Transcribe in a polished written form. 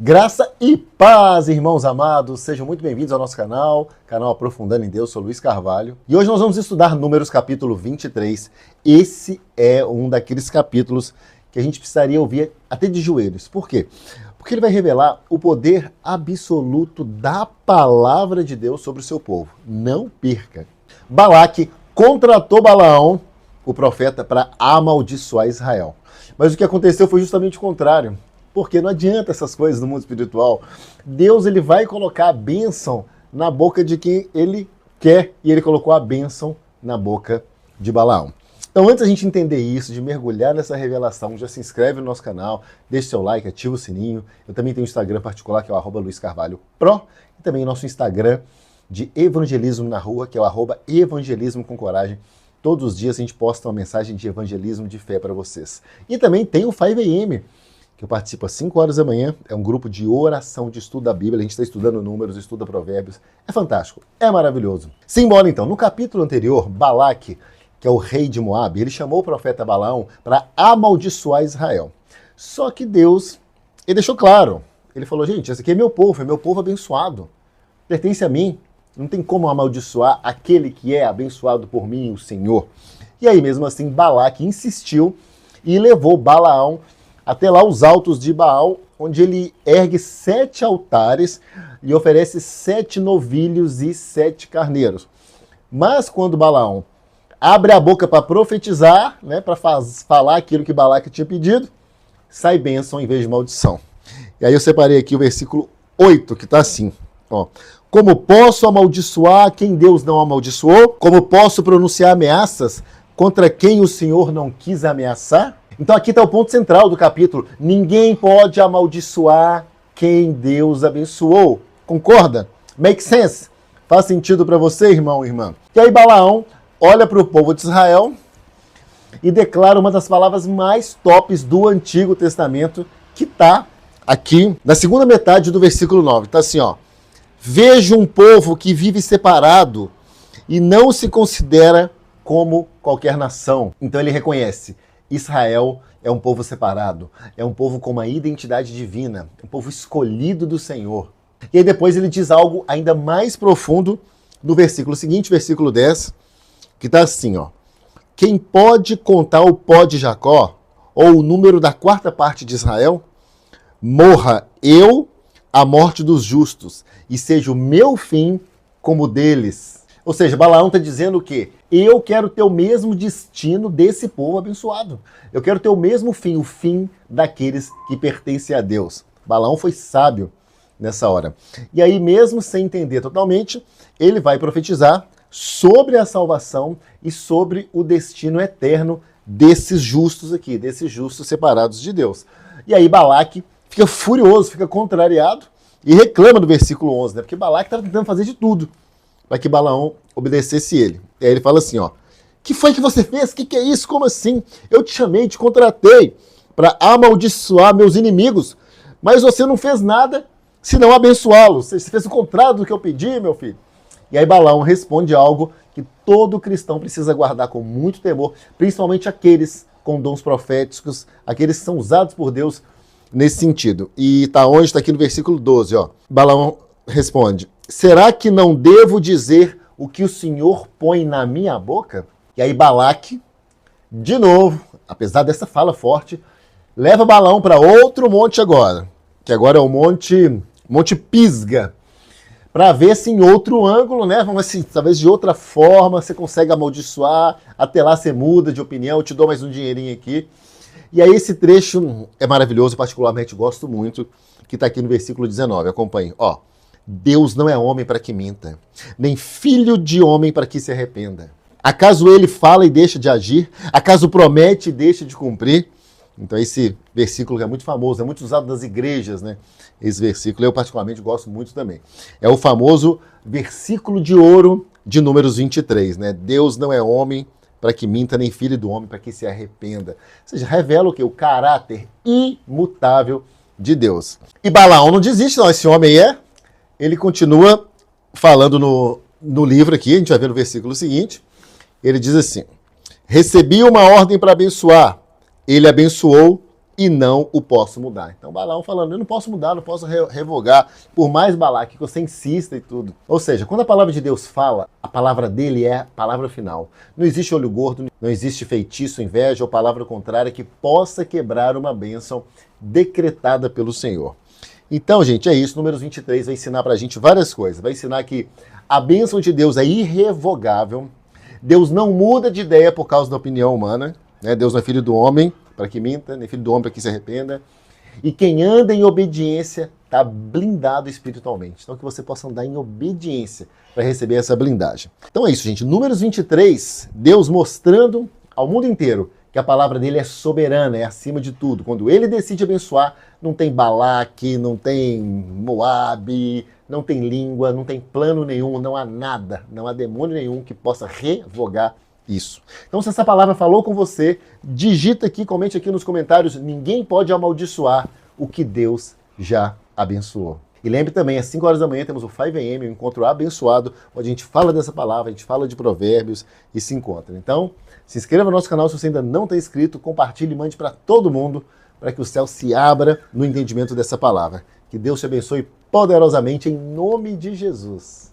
Graça e paz, irmãos amados, sejam muito bem-vindos ao nosso canal Aprofundando em Deus, sou Luiz Carvalho. E hoje nós vamos estudar Números capítulo 23. Esse é um daqueles capítulos que a gente precisaria ouvir até de joelhos. Por quê? Porque ele vai revelar o poder absoluto da palavra de Deus sobre o seu povo. Não perca. Balaque contratou Balaão, o profeta, para amaldiçoar Israel. Mas o que aconteceu foi justamente o contrário. Porque não adianta essas coisas no mundo espiritual. Deus ele vai colocar a bênção na boca de quem ele quer. E ele colocou a bênção na boca de Balaão. Então, antes da gente entender isso, de mergulhar nessa revelação, já se inscreve no nosso canal, deixa seu like, ativa o sininho. Eu também tenho um Instagram particular, que é o @LuizCarvalhoPro. E também o nosso Instagram de evangelismo na rua, que é o @evangelismo com coragem. Todos os dias a gente posta uma mensagem de evangelismo de fé para vocês. E também tem o 5am, que eu participo às 5 horas da manhã, é um grupo de oração, de estudo da Bíblia, a gente está estudando números, estuda provérbios, é fantástico, é maravilhoso. Simbora então, no capítulo anterior, Balaque, que é o rei de Moabe, ele chamou o profeta Balaão para amaldiçoar Israel. Só que Deus, ele deixou claro, ele falou, gente, esse aqui é meu povo abençoado, pertence a mim, não tem como amaldiçoar aquele que é abençoado por mim, o Senhor. E aí mesmo assim, Balaque insistiu e levou Balaão até lá os altos de Baal, onde ele ergue 7 altares e oferece 7 novilhos e 7 carneiros. Mas quando Balaão abre a boca para profetizar, né, para falar aquilo que Balaque tinha pedido, sai bênção em vez de maldição. E aí eu separei aqui o versículo 8, que está assim, ó. Como posso amaldiçoar quem Deus não amaldiçoou? Como posso pronunciar ameaças contra quem o Senhor não quis ameaçar? Então aqui está o ponto central do capítulo. Ninguém pode amaldiçoar quem Deus abençoou. Concorda? Make sense? Faz sentido para você, irmão e irmã? E aí Balaão olha para o povo de Israel e declara uma das palavras mais tops do Antigo Testamento, que está aqui na segunda metade do versículo 9. Está assim, ó. Vejo um povo que vive separado e não se considera como qualquer nação. Então ele reconhece, Israel é um povo separado, é um povo com uma identidade divina, um povo escolhido do Senhor. E aí depois ele diz algo ainda mais profundo no versículo seguinte, versículo 10, que está assim, ó. Quem pode contar o pó de Jacó, ou o número da 4ª parte de Israel? Morra eu a morte dos justos, e seja o meu fim como o deles. Ou seja, Balaão está dizendo o quê? Eu quero ter o mesmo destino desse povo abençoado. Eu quero ter o mesmo fim, o fim daqueles que pertencem a Deus. Balaão foi sábio nessa hora. E aí, mesmo sem entender totalmente, ele vai profetizar sobre a salvação e sobre o destino eterno desses justos aqui, desses justos separados de Deus. E aí Balaque fica furioso, fica contrariado e reclama do versículo 11, né? Porque Balaque estava tentando fazer de tudo para que Balaão obedecesse ele. E aí ele fala assim, ó, que foi que você fez? Que é isso? Como assim? Eu te chamei, te contratei para amaldiçoar meus inimigos, mas você não fez nada senão abençoá-los. Você fez o contrário do que eu pedi, meu filho. E aí Balaão responde algo que todo cristão precisa guardar com muito temor, principalmente aqueles com dons proféticos, aqueles que são usados por Deus nesse sentido. E tá onde? Está aqui no versículo 12, ó. Balaão responde, será que não devo dizer o que o Senhor põe na minha boca? E aí Balaque, de novo, apesar dessa fala forte, leva Balaão para outro monte agora, que agora é o Monte Pisga, para ver se em outro ângulo, né, vamos assim, talvez de outra forma, você consegue amaldiçoar, até lá você muda de opinião, eu te dou mais um dinheirinho aqui. E aí esse trecho é maravilhoso, particularmente gosto muito, que está aqui no versículo 19, acompanhe, ó. Deus não é homem para que minta, nem filho de homem para que se arrependa. Acaso ele fala e deixa de agir? Acaso promete e deixa de cumprir? Então esse versículo é muito famoso, é muito usado nas igrejas, né? Esse versículo eu particularmente gosto muito também. É o famoso versículo de ouro de Números 23, né? Deus não é homem para que minta, nem filho do homem para que se arrependa. Ou seja, revela o quê? O caráter imutável de Deus. E Balaão não desiste, não. Esse homem ele continua falando no livro aqui, a gente vai ver no versículo seguinte, ele diz assim, recebi uma ordem para abençoar, ele abençoou e não o posso mudar. Então Balaão falando, eu não posso mudar, não posso revogar, por mais Balaque que você insista e tudo. Ou seja, quando a palavra de Deus fala, a palavra dele é a palavra final. Não existe olho gordo, não existe feitiço, inveja ou palavra contrária que possa quebrar uma bênção decretada pelo Senhor. Então, gente, é isso. Números 23 vai ensinar pra gente várias coisas. Vai ensinar que a bênção de Deus é irrevogável. Deus não muda de ideia por causa da opinião humana. Né? Deus não é filho do homem para que minta, nem filho do homem para que se arrependa. E quem anda em obediência está blindado espiritualmente. Então que você possa andar em obediência para receber essa blindagem. Então é isso, gente. Números 23, Deus mostrando ao mundo inteiro que a palavra dele é soberana, é acima de tudo. Quando ele decide abençoar, não tem Balaque, não tem Moabe, não tem língua, não tem plano nenhum, não há nada, não há demônio nenhum que possa revogar isso. Então, se essa palavra falou com você, digita aqui, comente aqui nos comentários. Ninguém pode amaldiçoar o que Deus já abençoou. E lembre também, às 5 horas da manhã temos o 5am, um encontro abençoado, onde a gente fala dessa palavra, a gente fala de provérbios e se encontra. Então, se inscreva no nosso canal se você ainda não está inscrito, compartilhe e mande para todo mundo, para que o céu se abra no entendimento dessa palavra. Que Deus te abençoe poderosamente em nome de Jesus.